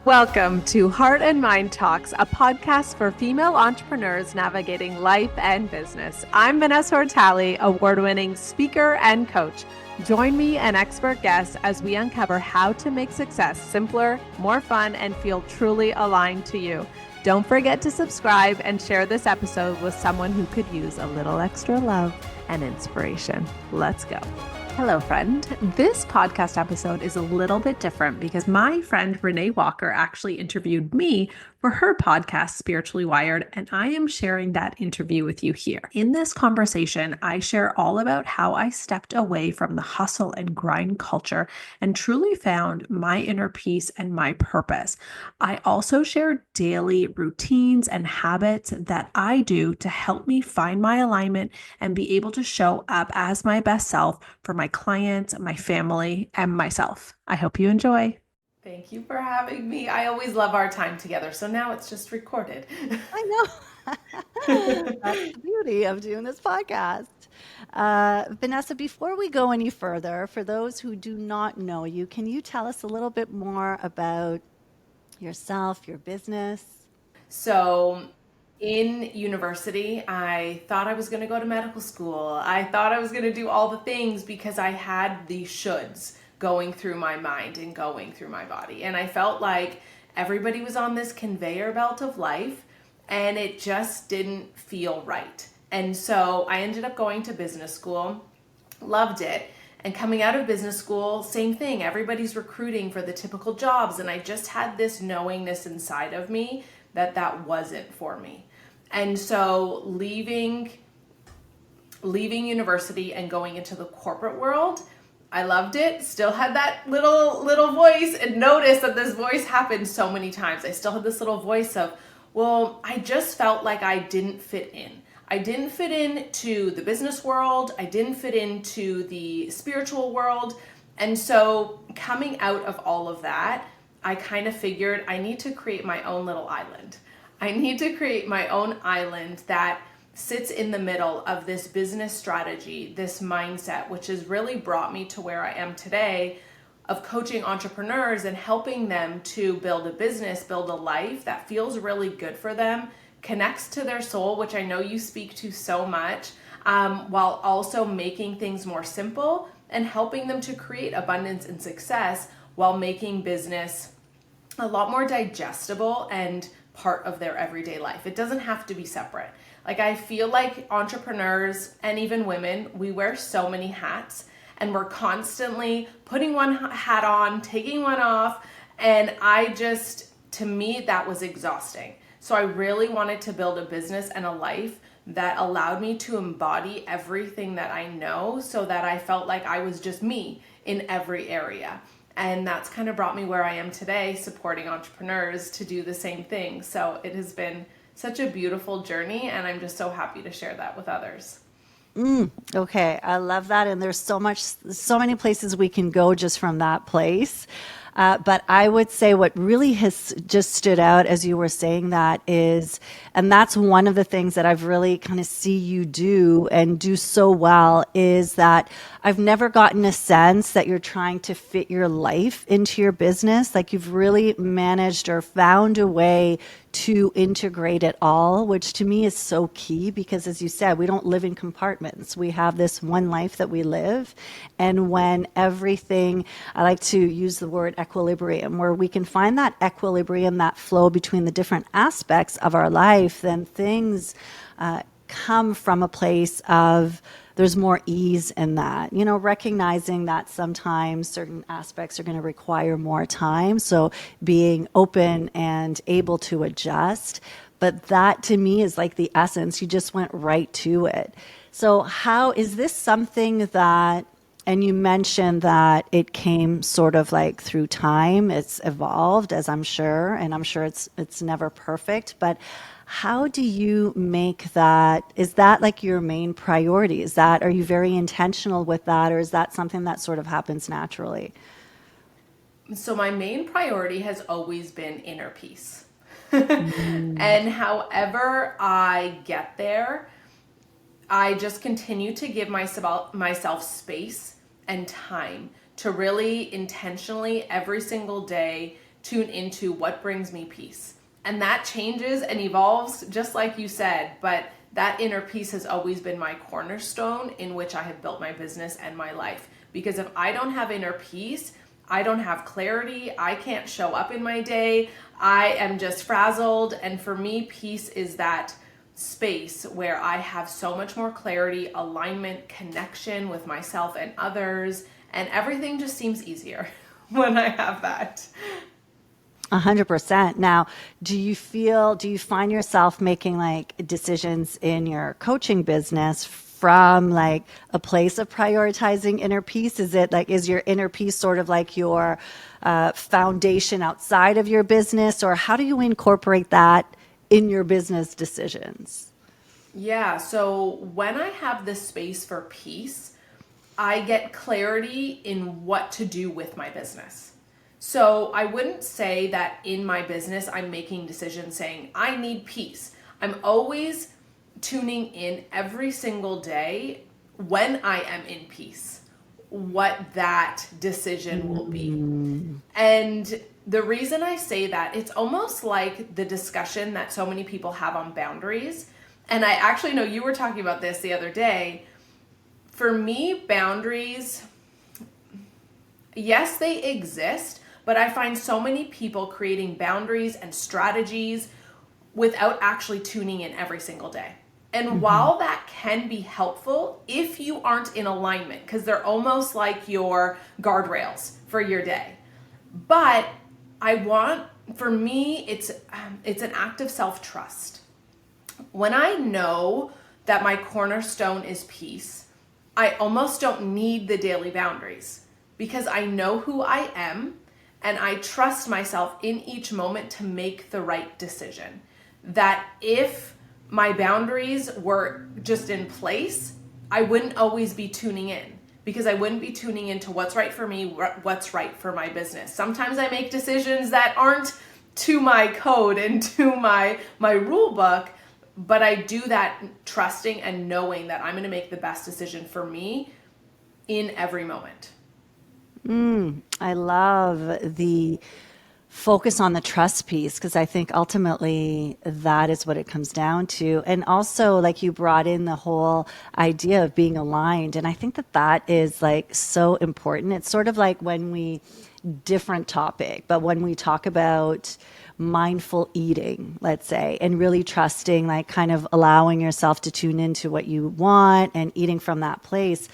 Welcome to Heart and Mind Talks, a podcast for female entrepreneurs navigating life and business. I'm Vanessa Ortali, award-winning speaker and coach. Join me and expert guests as we uncover how to make success simpler, more fun, and feel truly aligned to you. Don't forget to subscribe and share this episode with someone who could use a little extra love and inspiration. Let's go. Hello, friend. This podcast episode is a little bit different because my friend Renee Walker actually interviewed me for her podcast, Spiritually Wired, and I am sharing that interview with you here. In this conversation, I share all about how I stepped away from the hustle and grind culture and truly found my inner peace and my purpose. I also share daily routines and habits that I do to help me find my alignment and be able to show up as my best self for my clients, my family, and myself. I hope you enjoy. Thank you for having me. I always love our time together, so now it's just recorded. I know. That's the beauty of doing this podcast. Vanessa, before we go any further, for those who do not know you, can you tell us a little bit more about yourself, your business? So, in university, I thought I was going to go to medical school. I thought I was going to do all the things because I had the shoulds going through my mind and going through my body. And I felt like everybody was on this conveyor belt of life and it just didn't feel right. And so I ended up going to business school, loved it. And coming out of business school, same thing. Everybody's recruiting for the typical jobs. And I just had this knowingness inside of me that that wasn't for me. And so leaving university and going into the corporate world, I loved it. Still had that little voice, and noticed that this voice happened so many times. I still had this little voice of, well, I just felt like I didn't fit in. I didn't fit into the business world. I didn't fit into the spiritual world. And so coming out of all of that, I kind of figured I need to create my own little island. I need to create my own island that sits in the middle of this business strategy, this mindset, which has really brought me to where I am today of coaching entrepreneurs and helping them to build a business, build a life that feels really good for them, connects to their soul, which I know you speak to so much, while also making things more simple and helping them to create abundance and success while making business a lot more digestible and part of their everyday life. It doesn't have to be separate. Like, I feel like entrepreneurs and even women, we wear so many hats and we're constantly putting one hat on, taking one off. And to me, that was exhausting. So I really wanted to build a business and a life that allowed me to embody everything that I know so that I felt like I was just me in every area. And that's kind of brought me where I am today, supporting entrepreneurs to do the same thing. So it has been such a beautiful journey, and I'm just so happy to share that with others. Okay, I love that. And there's so many places we can go just from that place. But I would say what really has just stood out as you were saying that is, and that's one of the things that I've really kind of see you do and do so well, is that I've never gotten a sense that you're trying to fit your life into your business. Like, you've really managed or found a way to integrate it all, which to me is so key because, as you said, we don't live in compartments. We have this one life that we live. And when everything, I like to use the word equilibrium, where we can find that equilibrium, that flow between the different aspects of our life, then things come from a place of there's more ease in that, recognizing that sometimes certain aspects are going to require more time. So being open and able to adjust. But that to me is like the essence. You just went right to it. So how is this something that, and you mentioned that it came sort of like through time, it's evolved, as I'm sure, and I'm sure it's never perfect, but how do you make that? Is that like your main priority? Are you very intentional with that, or is that something that sort of happens naturally? So my main priority has always been inner peace. Mm. And however I get there, I just continue to give myself space and time to really intentionally every single day tune into what brings me peace. And that changes and evolves, just like you said, but that inner peace has always been my cornerstone in which I have built my business and my life. Because if I don't have inner peace, I don't have clarity, I can't show up in my day, I am just frazzled. And for me, peace is that space where I have so much more clarity, alignment, connection with myself and others, and everything just seems easier when I have that. 100%. Now, do you find yourself making like decisions in your coaching business from like a place of prioritizing inner peace? Is it like, is your inner peace sort of like your foundation outside of your business, or how do you incorporate that in your business decisions? Yeah, so when I have this space for peace, I get clarity in what to do with my business. So I wouldn't say that in my business, I'm making decisions saying, I need peace. I'm always tuning in every single day when I am in peace, what that decision will be. And the reason I say that, it's almost like the discussion that so many people have on boundaries. And I actually know you were talking about this the other day. For me, boundaries, yes, they exist, but I find so many people creating boundaries and strategies without actually tuning in every single day. And while that can be helpful, if you aren't in alignment, because they're almost like your guardrails for your day. But for me, it's an act of self-trust. When I know that my cornerstone is peace, I almost don't need the daily boundaries because I know who I am and I trust myself in each moment to make the right decision. That if my boundaries were just in place, I wouldn't always be tuning in because I wouldn't be tuning into what's right for me, what's right for my business. Sometimes I make decisions that aren't to my code and to my rule book, but I do that trusting and knowing that I'm going to make the best decision for me in every moment. I love the focus on the trust piece because I think ultimately that is what it comes down to. And also, like you brought in the whole idea of being aligned. And I think that that is like so important. It's sort of like different topic, but when we talk about mindful eating, let's say, and really trusting, like kind of allowing yourself to tune into what you want and eating from that place.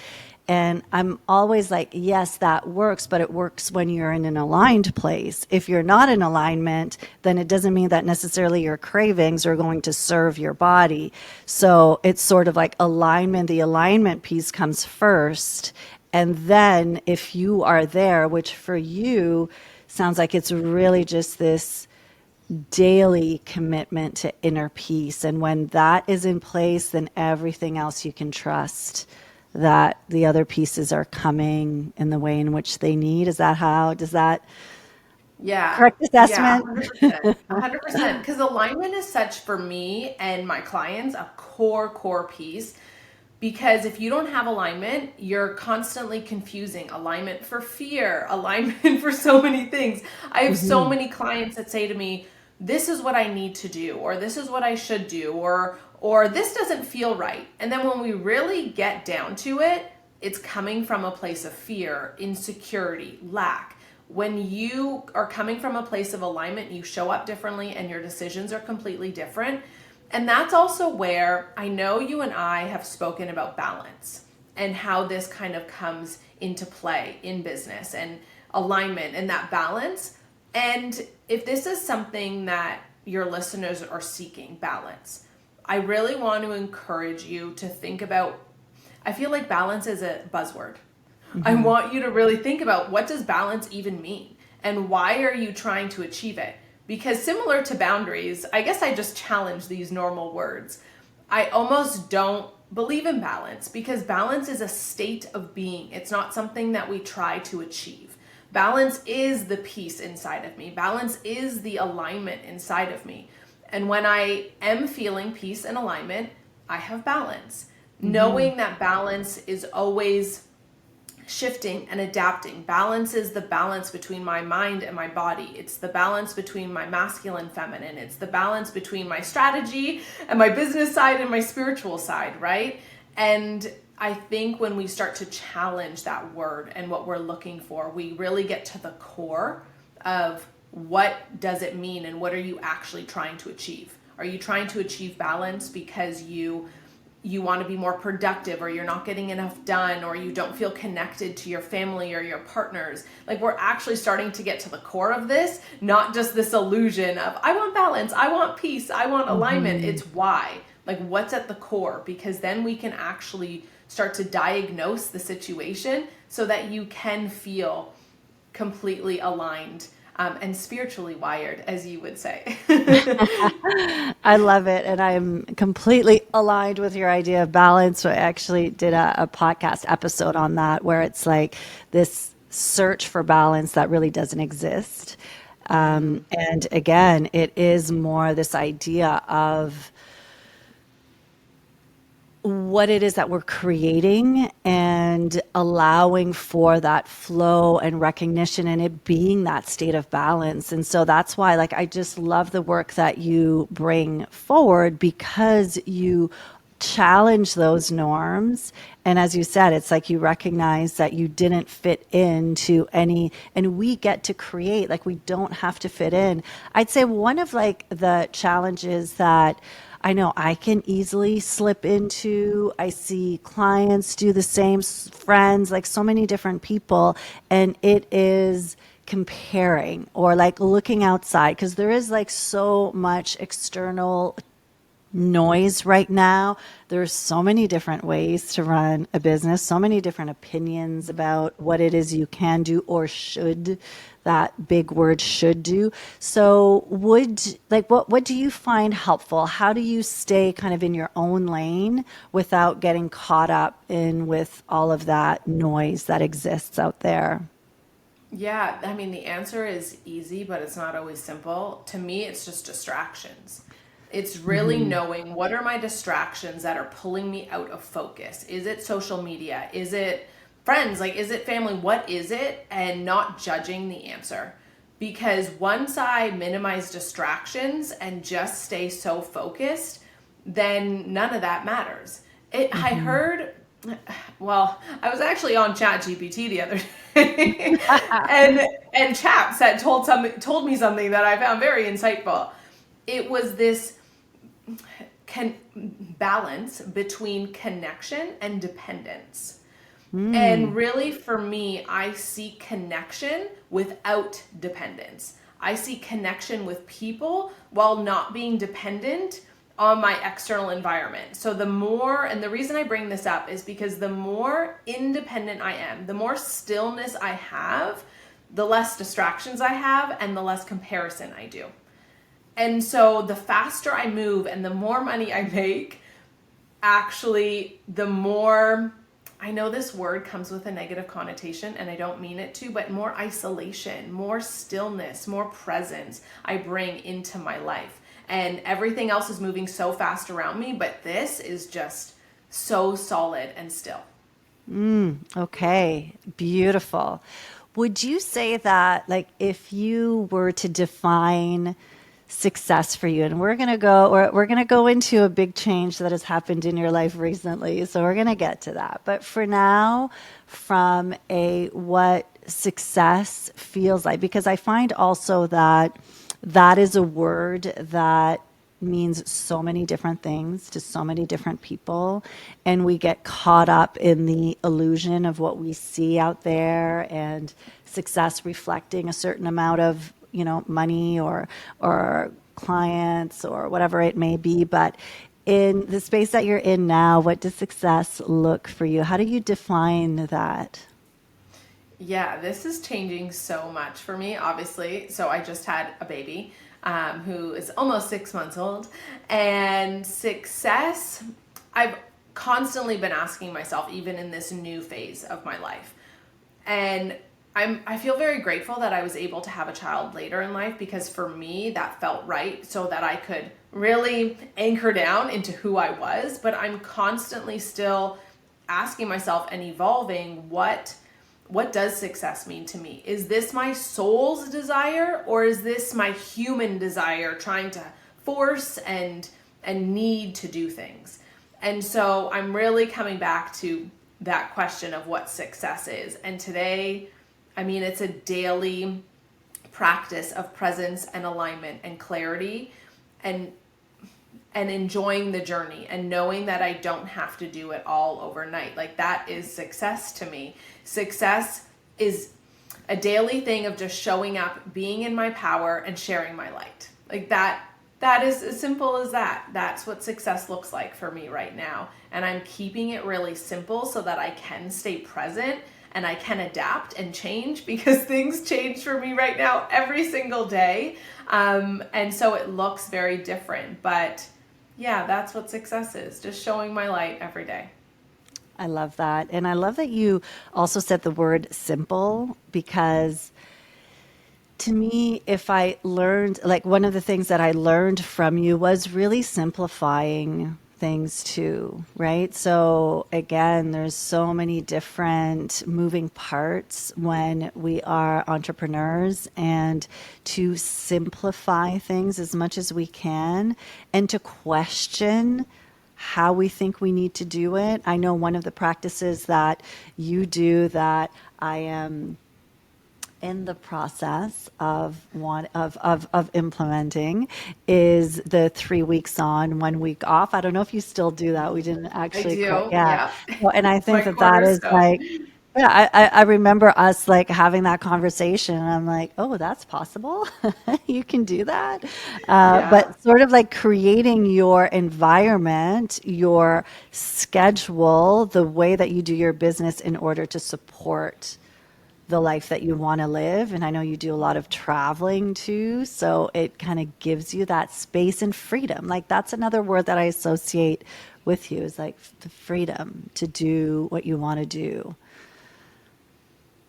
And I'm always like, yes, that works, but it works when you're in an aligned place. If you're not in alignment, then it doesn't mean that necessarily your cravings are going to serve your body. So it's sort of like alignment. The alignment piece comes first. And then if you are there, which for you sounds like it's really just this daily commitment to inner peace. And when that is in place, then everything else you can trust that the other pieces are coming in the way in which they need. Does that Yeah. correct Yeah, assessment? 100%. 100%. Because alignment is such for me and my clients a core piece. Because if you don't have alignment, you're constantly confusing alignment for fear, alignment for so many things. I have so many clients that say to me, this is what I need to do, or this is what I should do, or this doesn't feel right. And then when we really get down to it, it's coming from a place of fear, insecurity, lack. When you are coming from a place of alignment, you show up differently and your decisions are completely different. And that's also where I know you and I have spoken about balance and how this kind of comes into play in business and alignment and that balance. And if this is something that your listeners are seeking, balance, I really want to encourage you to think about, I feel like balance is a buzzword. I want you to really think about, what does balance even mean? And why are you trying to achieve it? Because similar to boundaries, I guess I just challenge these normal words. I almost don't believe in balance because balance is a state of being. It's not something that we try to achieve. Balance is the peace inside of me. Balance is the alignment inside of me. And when I am feeling peace and alignment, I have balance. Knowing that balance is always shifting and adapting. Balance is the balance between my mind and my body. It's the balance between my masculine, feminine. It's the balance between my strategy and my business side and my spiritual side, right? And I think when we start to challenge that word and what we're looking for, we really get to the core of what does it mean and what are you actually trying to achieve? Are you trying to achieve balance because you want to be more productive, or you're not getting enough done, or you don't feel connected to your family or your partners? Like, we're actually starting to get to the core of this, not just this illusion of I want balance, I want peace, I want alignment. It's why. Like, what's at the core? Because then we can actually start to diagnose the situation so that you can feel completely aligned and spiritually wired, as you would say. I love it. And I'm completely aligned with your idea of balance. I actually did a podcast episode on that where it's like this search for balance that really doesn't exist. And again, it is more this idea of what it is that we're creating and allowing for that flow and recognition and it being that state of balance. And so that's why, like, I just love the work that you bring forward, because you challenge those norms. And as you said, it's like you recognize that you didn't fit into any, and we get to create, like, we don't have to fit in. I'd say one of like the challenges that I know I can easily slip into. I see clients do the same, friends, like so many different people, and it is comparing or like looking outside, because there is like so much external noise right now. There's so many different ways to run a business, so many different opinions about what it is you can do or should, that big word should do. So what do you find helpful? How do you stay kind of in your own lane without getting caught up in with all of that noise that exists out there? Yeah, I mean, the answer is easy, but it's not always simple. To me, it's just distractions. It's really knowing what are my distractions that are pulling me out of focus. Is it social media? Is it friends? Like, is it family? What is it? And not judging the answer. Because once I minimize distractions and just stay so focused, then none of that matters. I heard, well, I was actually on ChatGPT the other day, and Chat said told me something that I found very insightful. It was this balance between connection and dependence. And really, for me, I see connection without dependence. I see connection with people while not being dependent on my external environment. So the more, and the reason I bring this up is because the more independent I am, the more stillness I have, the less distractions I have, and the less comparison I do. And so the faster I move and the more money I make, actually, the more, I know this word comes with a negative connotation and I don't mean it to, but more isolation, more stillness, more presence I bring into my life. And everything else is moving so fast around me, but this is just so solid and still. Okay, beautiful. Would you say that, like, if you were to define success for you, and we're going to go into a big change that has happened in your life recently, so we're going to get to that. But for now, from a what success feels like, because I find also that that is a word that means so many different things to so many different people, and we get caught up in the illusion of what we see out there, and success reflecting a certain amount of money or clients or whatever it may be. But in the space that you're in now, what does success look for you? How do you define that? Yeah, this is changing so much for me, obviously. So I just had a baby who is almost 6 months old. And success, I've constantly been asking myself, even in this new phase of my life. And I feel very grateful that I was able to have a child later in life, because for me, that felt right, so that I could really anchor down into who I was. But I'm constantly still asking myself and evolving, what what does success mean to me? Is this my soul's desire, or is this my human desire trying to force and need to do things? And so I'm really coming back to that question of what success is. And today, I mean, it's a daily practice of presence and alignment and clarity, and enjoying the journey and knowing that I don't have to do it all overnight. Like, that is success to me. Success is a daily thing of just showing up, being in my power, and sharing my light. Like, that is as simple as that. That's what success looks like for me right now. And I'm keeping it really simple so that I can stay present and I can adapt and change, because things change for me right now every single day. And so it looks very different. But yeah, that's what success is. Just showing my light every day. I love that. And I love that you also said the word simple, because to me, if I learned, like, one of the things that I learned from you was really simplifying things too, right? So again, there's so many different moving parts when we are entrepreneurs, and to simplify things as much as we can and to question how we think we need to do it. I know one of the practices that you do that I am in the process of implementing is the 3 weeks on, 1 week off. I don't know if you still do that. We didn't I actually quite, do. yeah. Yeah. Well, and I It's my think that that is cornerstone. like, yeah, I remember us like having that conversation, and I'm like, oh, that's possible. You can do that. Yeah. But sort of like creating your environment, your schedule, the way that you do your business in order to support the life that you want to live. And I know you do a lot of traveling too. So it kind of gives you that space and freedom. Like, that's another word that I associate with you, is like the freedom to do what you want to do.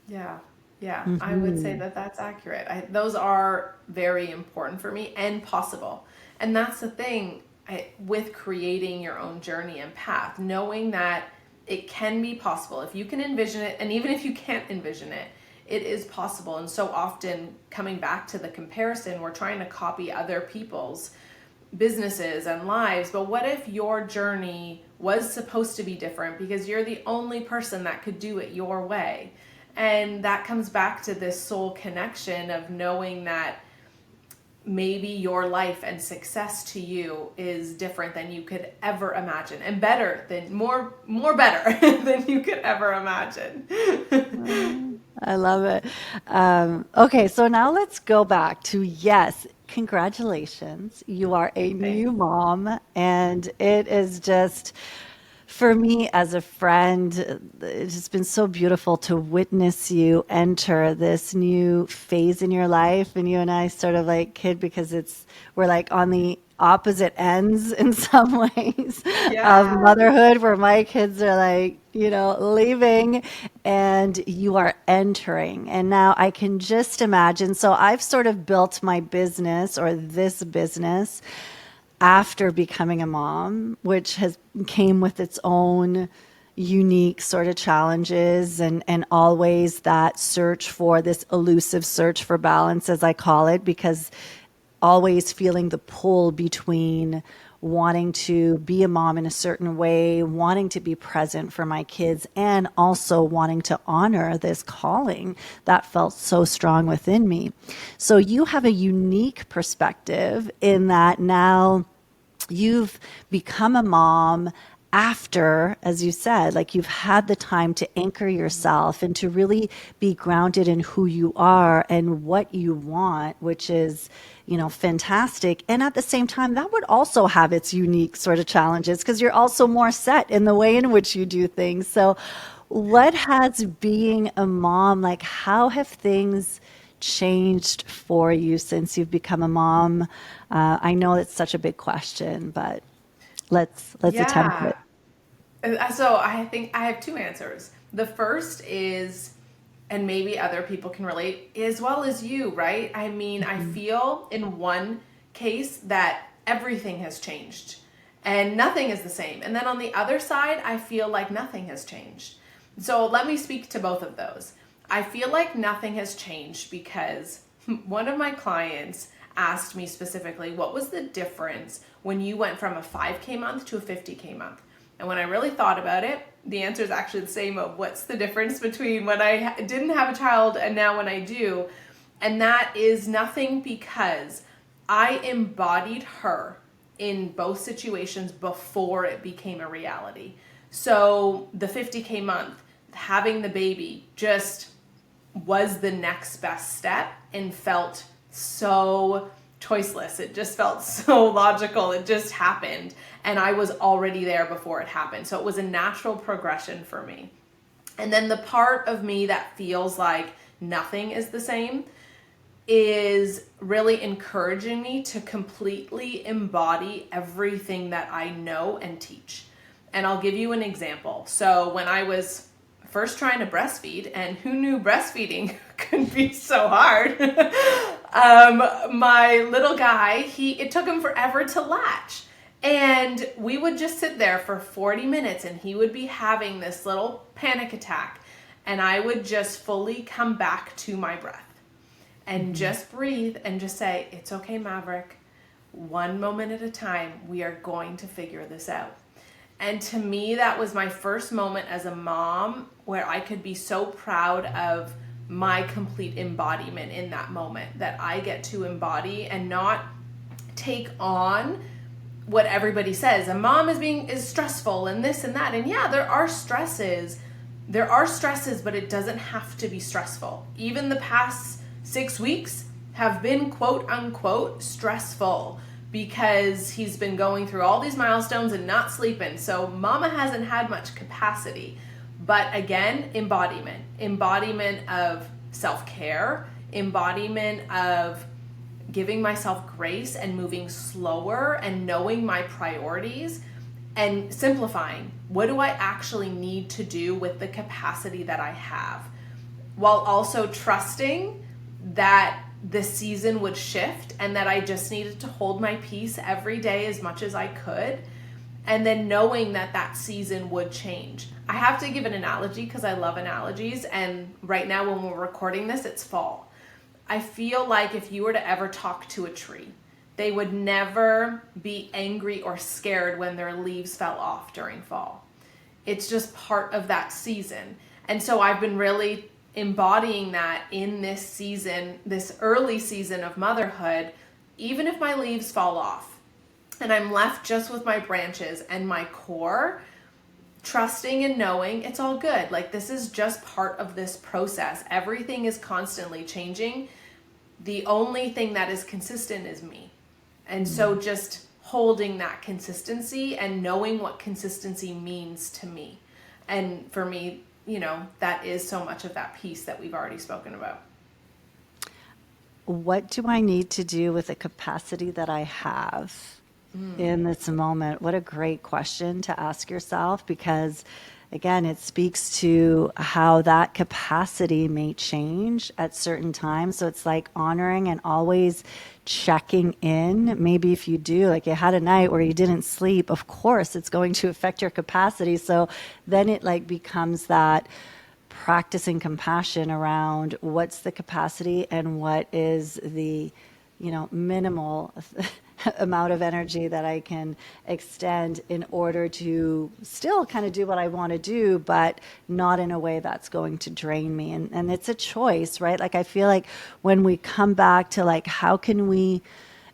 Yeah, yeah, I would say that that's accurate. Those are very important for me and possible. And that's the thing, with creating your own journey and path, knowing that it can be possible. If you can envision it, and even if you can't envision it, it is possible. And so often, coming back to the comparison, we're trying to copy other people's businesses and lives. But what if your journey was supposed to be different because you're the only person that could do it your way? And that comes back to this soul connection of knowing that maybe your life and success to you is different than you could ever imagine, and better than more better than you could ever imagine. I love it. Okay, so now let's go back to, yes, congratulations. You are a new Thanks. mom, and it is just, for me as a friend, it's just been so beautiful to witness you enter this new phase in your life. And you and I sort of like kid, because we're like on the opposite ends in some ways of Yeah. motherhood, where my kids are like, leaving and you are entering. And now I can just imagine. So I've sort of built my business, or this business, after becoming a mom, which has came with its own unique sort of challenges, and always that search for this elusive search for balance, as I call it, because always feeling the pull between wanting to be a mom in a certain way, wanting to be present for my kids, and also wanting to honor this calling that felt so strong within me. So you have a unique perspective in that now you've become a mom after, as you said, like, you've had the time to anchor yourself and to really be grounded in who you are and what you want, which is, fantastic. And at the same time, that would also have its unique sort of challenges, because you're also more set in the way in which you do things. So what has being a mom, like, how have things changed for you since you've become a mom? I know it's such a big question, but let's attempt Yeah. it. So I think I have two answers. The first is, and maybe other people can relate as well as you, right? I mean, I feel in one case that everything has changed and nothing is the same. And then on the other side, I feel like nothing has changed. So let me speak to both of those. I feel like nothing has changed because one of my clients asked me specifically, what was the difference when you went from a 5K month to a 50K month? And when I really thought about it, the answer is actually the same of what's the difference between when I didn't have a child and now when I do. And that is nothing, because I embodied her in both situations before it became a reality. So the 50K month, having the baby just was the next best step and felt so choiceless. It just felt so logical. It just happened. And I was already there before it happened. So it was a natural progression for me. And then the part of me that feels like nothing is the same is really encouraging me to completely embody everything that I know and teach. And I'll give you an example. So when I was first trying to breastfeed, and who knew breastfeeding could be so hard, my little guy, it took him forever to latch. And we would just sit there for 40 minutes and he would be having this little panic attack. And I would just fully come back to my breath and just breathe and just say, it's okay, Maverick. One moment at a time, we are going to figure this out. And to me, that was my first moment as a mom where I could be so proud of my complete embodiment in that moment, that I get to embody and not take on what everybody says. A mom is stressful and this and that. And yeah, there are stresses, but it doesn't have to be stressful. Even the past 6 weeks have been quote unquote stressful because he's been going through all these milestones and not sleeping. So mama hasn't had much capacity. But again, embodiment of self-care, embodiment of giving myself grace and moving slower and knowing my priorities and simplifying. What do I actually need to do with the capacity that I have? While also trusting that the season would shift and that I just needed to hold my peace every day as much as I could. And then knowing that that season would change. I have to give an analogy because I love analogies. And right now when we're recording this, it's fall. I feel like if you were to ever talk to a tree, they would never be angry or scared when their leaves fell off during fall. It's just part of that season. And so I've been really embodying that in this season, this early season of motherhood. Even if my leaves fall off and I'm left just with my branches and my core, trusting and knowing it's all good. Like, this is just part of this process. Everything is constantly changing. The only thing that is consistent is me. And so just holding that consistency and knowing what consistency means to me. And for me, that is so much of that piece that we've already spoken about. What do I need to do with the capacity that I have in this moment? What a great question to ask yourself, because again, it speaks to how that capacity may change at certain times. So it's like honoring and always checking in. Maybe if you do, like you had a night where you didn't sleep, of course it's going to affect your capacity. So then it like becomes that practicing compassion around what's the capacity and what is the minimal amount of energy that I can extend in order to still kind of do what I want to do, but not in a way that's going to drain me. And it's a choice, right? Like, I feel like when we come back to like, how can we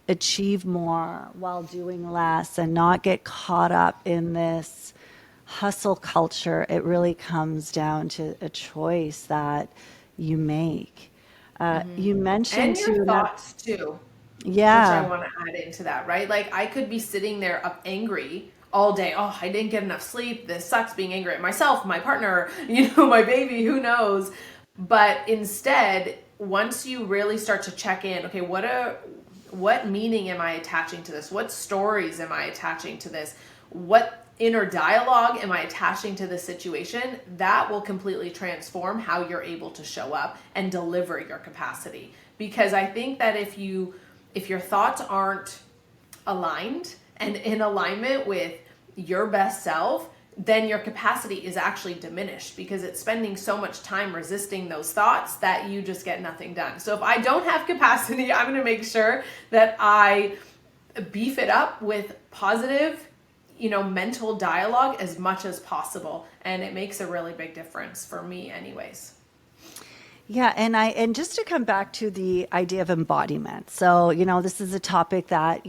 achieve more while doing less and not get caught up in this hustle culture, it really comes down to a choice that you make. You mentioned and your thoughts too, yeah, which I want to add into that, right? Like, I could be sitting there up angry all day. Oh, I didn't get enough sleep. This sucks, being angry at myself, my partner, my baby, who knows? But instead, once you really start to check in, okay, what meaning am I attaching to this? What stories am I attaching to this? What inner dialogue am I attaching to this situation? That will completely transform how you're able to show up and deliver your capacity. Because I think that if your thoughts aren't aligned and in alignment with your best self, then your capacity is actually diminished because it's spending so much time resisting those thoughts that you just get nothing done. So if I don't have capacity, I'm going to make sure that I beef it up with positive, mental dialogue as much as possible. And it makes a really big difference for me anyways. Yeah, and just to come back to the idea of embodiment. So, this is a topic that,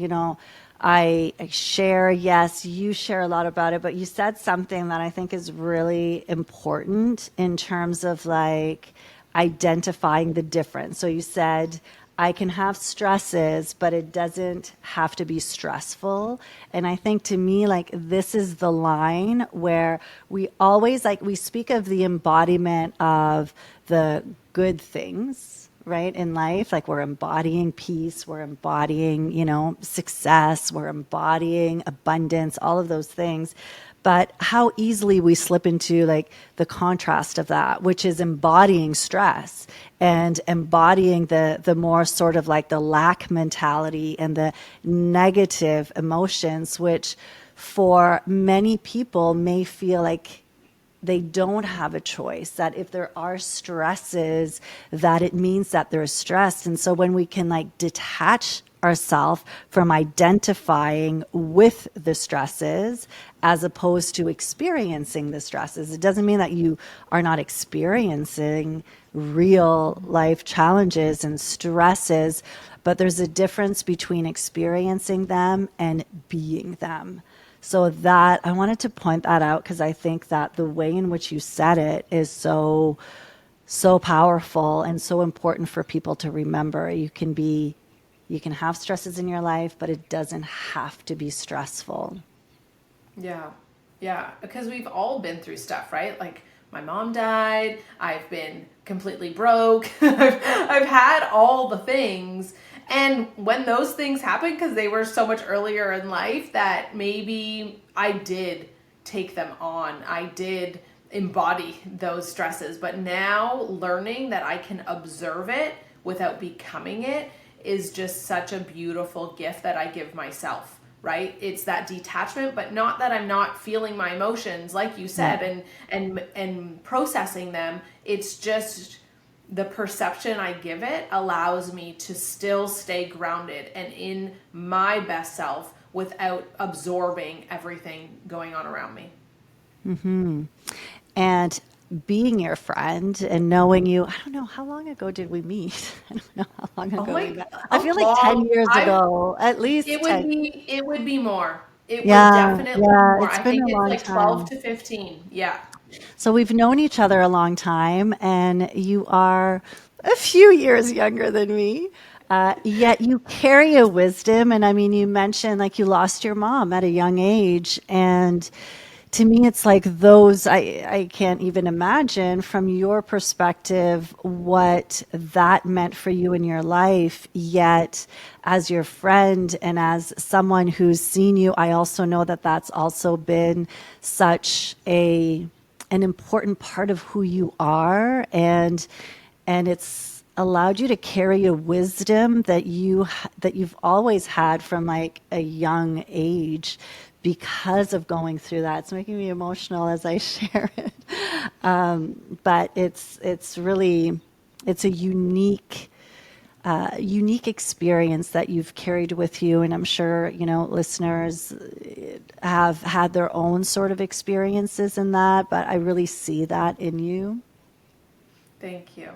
I share. Yes, you share a lot about it, but you said something that I think is really important in terms of like identifying the difference. So you said, I can have stresses, but it doesn't have to be stressful. And I think to me, like, this is the line where we always, like, we speak of the embodiment of the good things, right, in life. Like, we're embodying peace, we're embodying, success, we're embodying abundance, all of those things. But how easily we slip into like the contrast of that, which is embodying stress and embodying the more sort of like the lack mentality and the negative emotions, which for many people may feel like they don't have a choice, that if there are stresses, that it means that they're stressed. And so when we can like detach ourselves from identifying with the stresses as opposed to experiencing the stresses, it doesn't mean that you are not experiencing real life challenges and stresses, but there's a difference between experiencing them and being them. So that I wanted to point that out because I think that the way in which you said it is so powerful and so important for people to remember. You can have stresses in your life, but it doesn't have to be stressful. Yeah. Yeah. Because we've all been through stuff, right? Like my mom died. I've been completely broke. I've had all the things. And when those things happen, because they were so much earlier in life, that maybe I did take them on. I did embody those stresses. But now learning that I can observe it without becoming it is just such a beautiful gift that I give myself, right? It's that detachment, but not that I'm not feeling my emotions, like you said, and processing them. It's just the perception I give it allows me to still stay grounded and in my best self without absorbing everything going on around me. And being your friend and knowing you, I don't know, how long ago did we meet? I don't know how long Oh ago we my, met. I a feel like 10 long, years I ago, at least 10. it would be more. It would Yeah, definitely be yeah, more. it's I been think a it's long like 12 time. to 15. Yeah. So we've known each other a long time, and you are a few years younger than me. Yet you carry a wisdom. And I mean, you mentioned like you lost your mom at a young age. And to me, it's like those, I can't even imagine from your perspective what that meant for you in your life. Yet, as your friend and as someone who's seen you, I also know that that's also been such an important part of who you are, and it's allowed you to carry a wisdom that you've always had from like a young age because of going through that. It's making me emotional as I share it. But it's really it's a unique experience that you've carried with you, and I'm sure listeners have had their own sort of experiences in that, but I really see that in you. Thank you.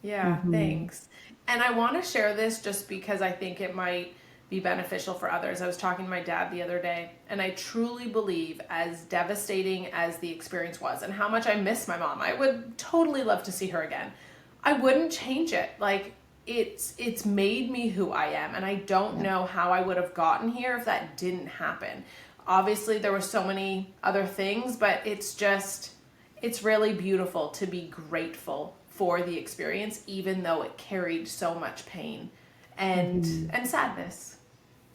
Yeah, thanks. And I want to share this just because I think it might be beneficial for others. I was talking to my dad the other day, and I truly believe, as devastating as the experience was and how much I miss my mom, I would totally love to see her again. I wouldn't change it. Like it's made me who I am, and I don't know how I would have gotten here if that didn't happen. Obviously, there were so many other things, but it's really beautiful to be grateful for the experience, even though it carried so much pain and sadness.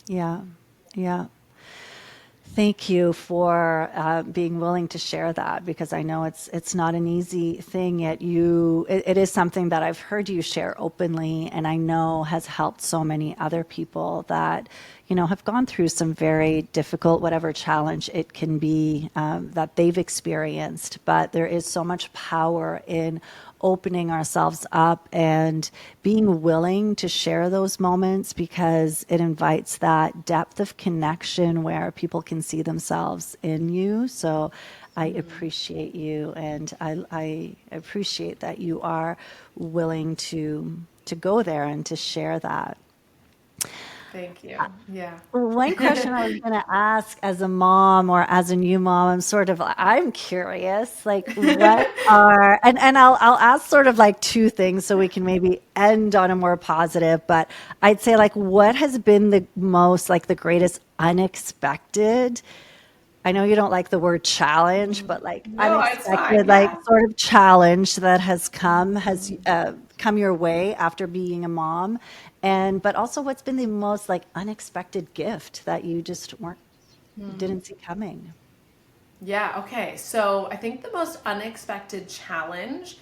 Yeah, yeah. Thank you for being willing to share that, because I know it's not an easy thing. Yet it is something that I've heard you share openly, and I know has helped so many other people. That have gone through some very difficult, whatever challenge it can be that they've experienced. But there is so much power in opening ourselves up and being willing to share those moments, because it invites that depth of connection where people can see themselves in you. So I appreciate you, and I appreciate that you are willing to go there and to share that. Thank you. Yeah. One question I was going to ask as a mom or as a new mom, I'm curious, like what are, and I'll ask sort of like two things so we can maybe end on a more positive, but I'd say like what has been the most, like the greatest unexpected, I know you don't like the word challenge, but like No, it's unexpected, fine. like Yeah. sort of challenge that has come your way after being a mom, and but also what's been the most like unexpected gift that you just weren't didn't see coming. Yeah. Okay. So I think the most unexpected challenge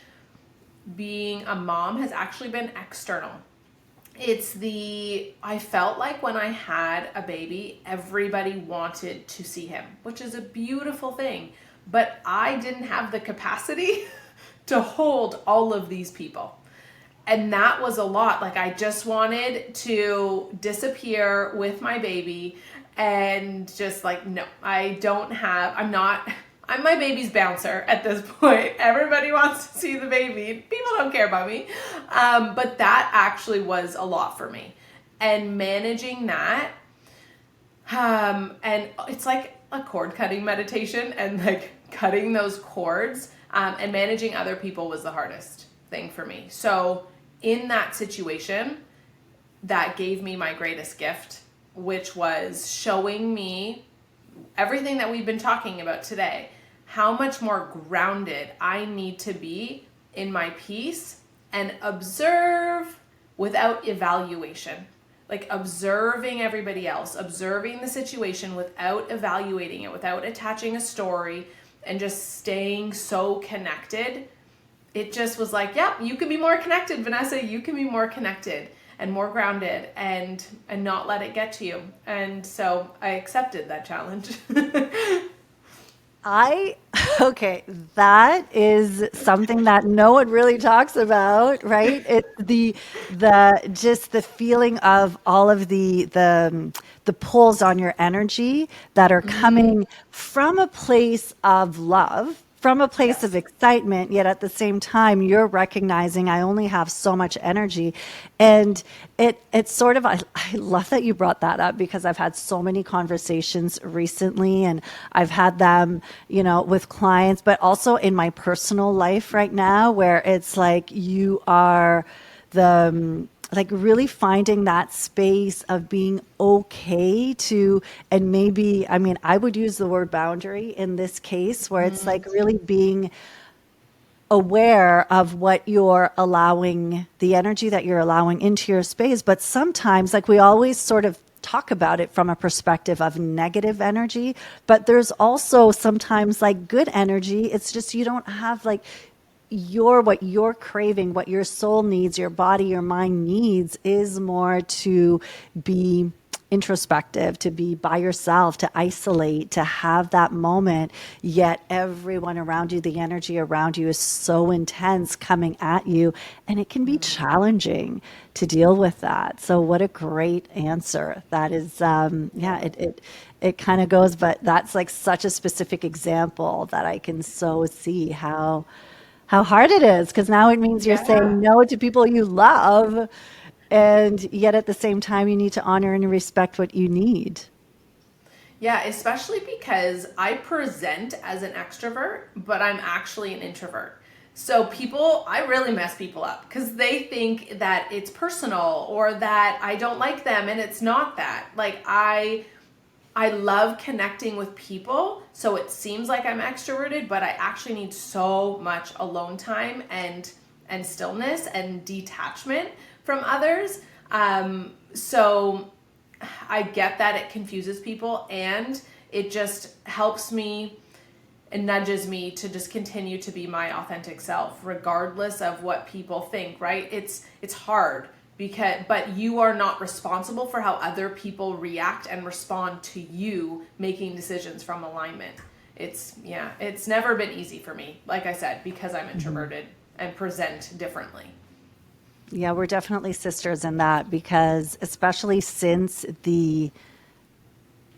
being a mom has actually been external. I felt like when I had a baby, everybody wanted to see him, which is a beautiful thing. But I didn't have the capacity to hold all of these people. And that was a lot. Like, I just wanted to disappear with my baby and just like, no, I'm my baby's bouncer at this point. Everybody wants to see the baby. People don't care about me. But that actually was a lot for me. And managing that, and it's like a cord cutting meditation, and like cutting those cords, and managing other people was the hardest thing for me. So in that situation, that gave me my greatest gift, which was showing me everything that we've been talking about today, how much more grounded I need to be in my peace and observe without evaluation. Like observing everybody else, observing the situation without evaluating it, without attaching a story, and just staying so connected. It just was like, yep, you can be more connected, Vanessa. You can be more connected and more grounded, and not let it get to you. And so I accepted that challenge. I okay, that is something that no one really talks about, right? It's the just the feeling of all of the pulls on your energy that are coming from a place of love, from a place of Yes. excitement, yet at the same time you're recognizing I only have so much energy. And it's sort of I love that you brought that up, because I've had so many conversations recently, and I've had them, with clients, but also in my personal life right now, where it's like you are like really finding that space of being okay to, and maybe, I mean, I would use the word boundary in this case, where it's like really being aware of what you're allowing, the energy that you're allowing into your space. But sometimes, like we always sort of talk about it from a perspective of negative energy, but there's also sometimes like good energy. It's just you don't have like what you're craving, what your soul needs, your body, your mind needs is more to be introspective, to be by yourself, to isolate, to have that moment. Yet everyone around you, the energy around you is so intense coming at you, and it can be challenging to deal with that. So what a great answer. That is, yeah, it kind of goes, but that's like such a specific example that I can so see how hard it is, because now it means you're saying Yeah. no to people you love, and yet at the same time you need to honor and respect what you need. Yeah, especially because I present as an extrovert, but I'm actually an introvert. So I really mess people up because they think that it's personal or that I don't like them, and it's not that. Like I love connecting with people, so it seems like I'm extroverted, but I actually need so much alone time and stillness and detachment from others. So I get that it confuses people, and it just helps me and nudges me to just continue to be my authentic self regardless of what people think, right? It's hard but you are not responsible for how other people react and respond to you making decisions from alignment. It's never been easy for me, like I said, because I'm introverted and present differently. Yeah, we're definitely sisters in that, because especially since the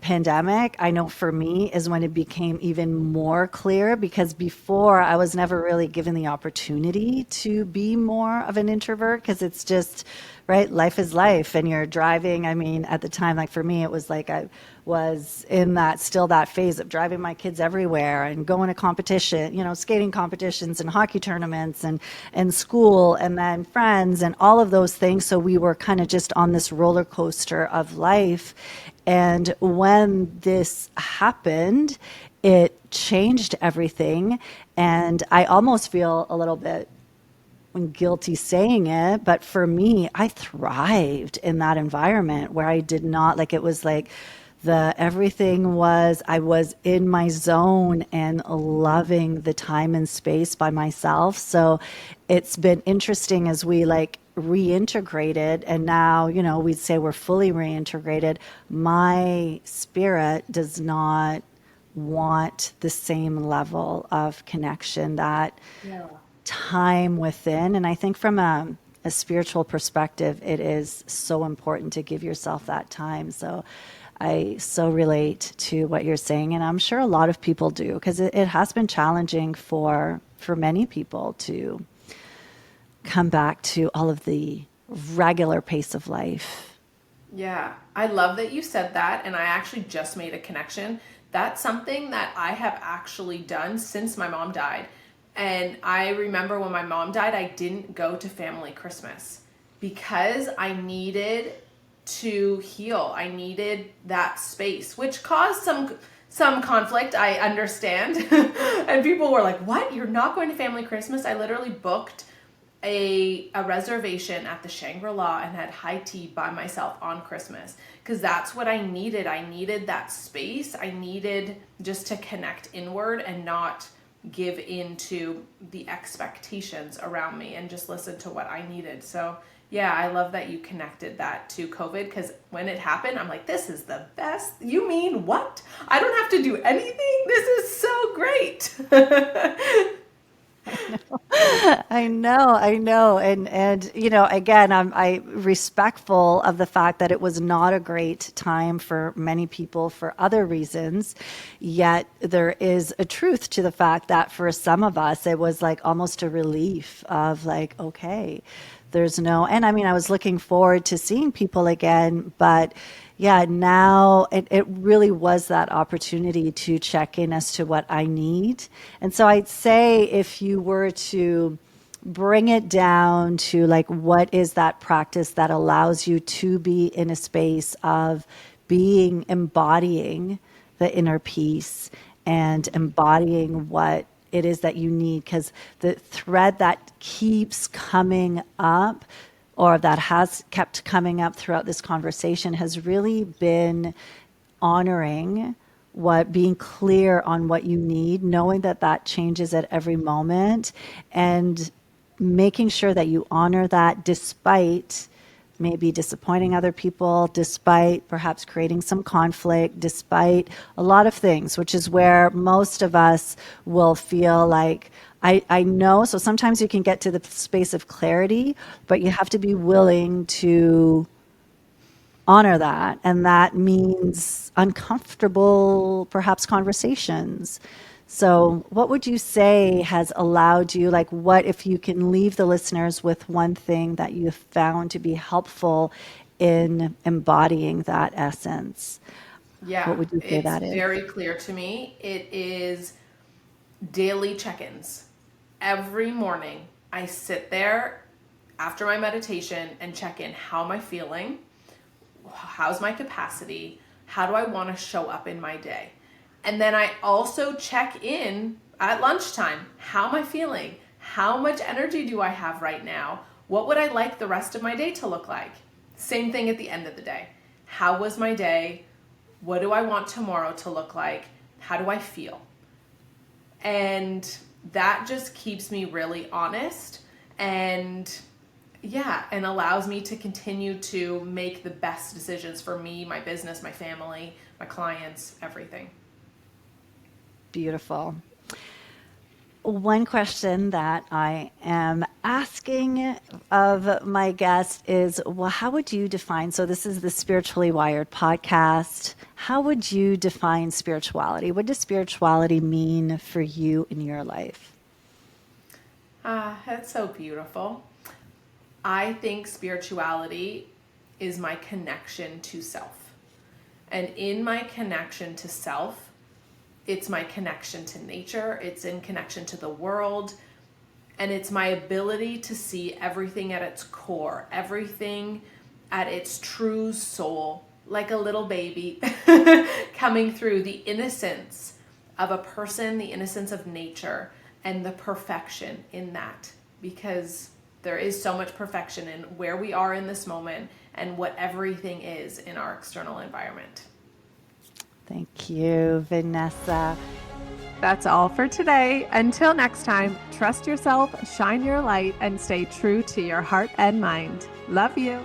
pandemic, I know for me is when it became even more clear, because before I was never really given the opportunity to be more of an introvert, because it's just, right, life is life and you're driving. I mean, at the time, like for me, it was like I was in that phase of driving my kids everywhere and going to competition, skating competitions and hockey tournaments and school and then friends and all of those things. So we were kind of just on this roller coaster of life. And when this happened, it changed everything. And I almost feel a little bit guilty saying it, but for me, I thrived in that environment where I did not, like, it was like I was in my zone and loving the time and space by myself. So it's been interesting as we like reintegrated, and now, we'd say we're fully reintegrated. My spirit does not want the same level of connection, that time within. And I think from a spiritual perspective, it is so important to give yourself that time. So I so relate to what you're saying, and I'm sure a lot of people do, because it has been challenging for many people to come back to all of the regular pace of life. Yeah, I love that you said that. And I actually just made a connection. That's something that I have actually done since my mom died. And I remember when my mom died, I didn't go to family Christmas because I needed to heal. I needed that space, which caused some conflict, I understand. And people were like, "What? You're not going to family Christmas?" I literally booked a reservation at the Shangri-La and had high tea by myself on Christmas, because that's what I needed. I needed that space. I needed just to connect inward and not give into the expectations around me, and just listen to what I needed. So yeah, I love that you connected that to COVID, because when it happened, I'm like, this is the best. You mean what? I don't have to do anything? This is so great. I know. And again, I respectful of the fact that it was not a great time for many people for other reasons. Yet there is a truth to the fact that for some of us, it was like almost a relief of like, okay, and I mean, I was looking forward to seeing people again, but yeah, now it really was that opportunity to check in as to what I need. And so I'd say, if you were to bring it down to like, what is that practice that allows you to be in a space of embodying the inner peace and embodying what it is that you need? Because the thread that keeps coming up, or that has kept coming up throughout this conversation, has really been honoring being clear on what you need, knowing that changes at every moment, and making sure that you honor that despite maybe disappointing other people, despite perhaps creating some conflict, despite a lot of things, which is where most of us will feel like, I know. So sometimes you can get to the space of clarity, but you have to be willing to honor that. And that means uncomfortable, perhaps, conversations. So what would you say has allowed you, like, what, if you can leave the listeners with one thing that you found to be helpful in embodying that essence? Yeah, What would you say it's that is? very clear to me. It is daily check-ins. Every morning, I sit there after my meditation and check in. How am I feeling? How's my capacity? How do I want to show up in my day? And then I also check in at lunchtime. How am I feeling? How much energy do I have right now? What would I like the rest of my day to look like? Same thing at the end of the day. How was my day? What do I want tomorrow to look like? How do I feel? And that just keeps me really honest and Yeah, and allows me to continue to make the best decisions for me, my business, my family, my clients, everything. Beautiful. One question that I am asking of my guest is, well, how would you define, so this is the Spiritually Wired podcast. How would you define spirituality? What does spirituality mean for you in your life? That's so beautiful. I think spirituality is my connection to self. And in my connection to self, it's my connection to nature, it's in connection to the world, and it's my ability to see everything at its core, everything at its true soul, like a little baby coming through the innocence of a person, the innocence of nature, and the perfection in that. Because there is so much perfection in where we are in this moment and what everything is in our external environment. Thank you, Vanessa. That's all for today. Until next time, trust yourself, shine your light, and stay true to your heart and mind. Love you.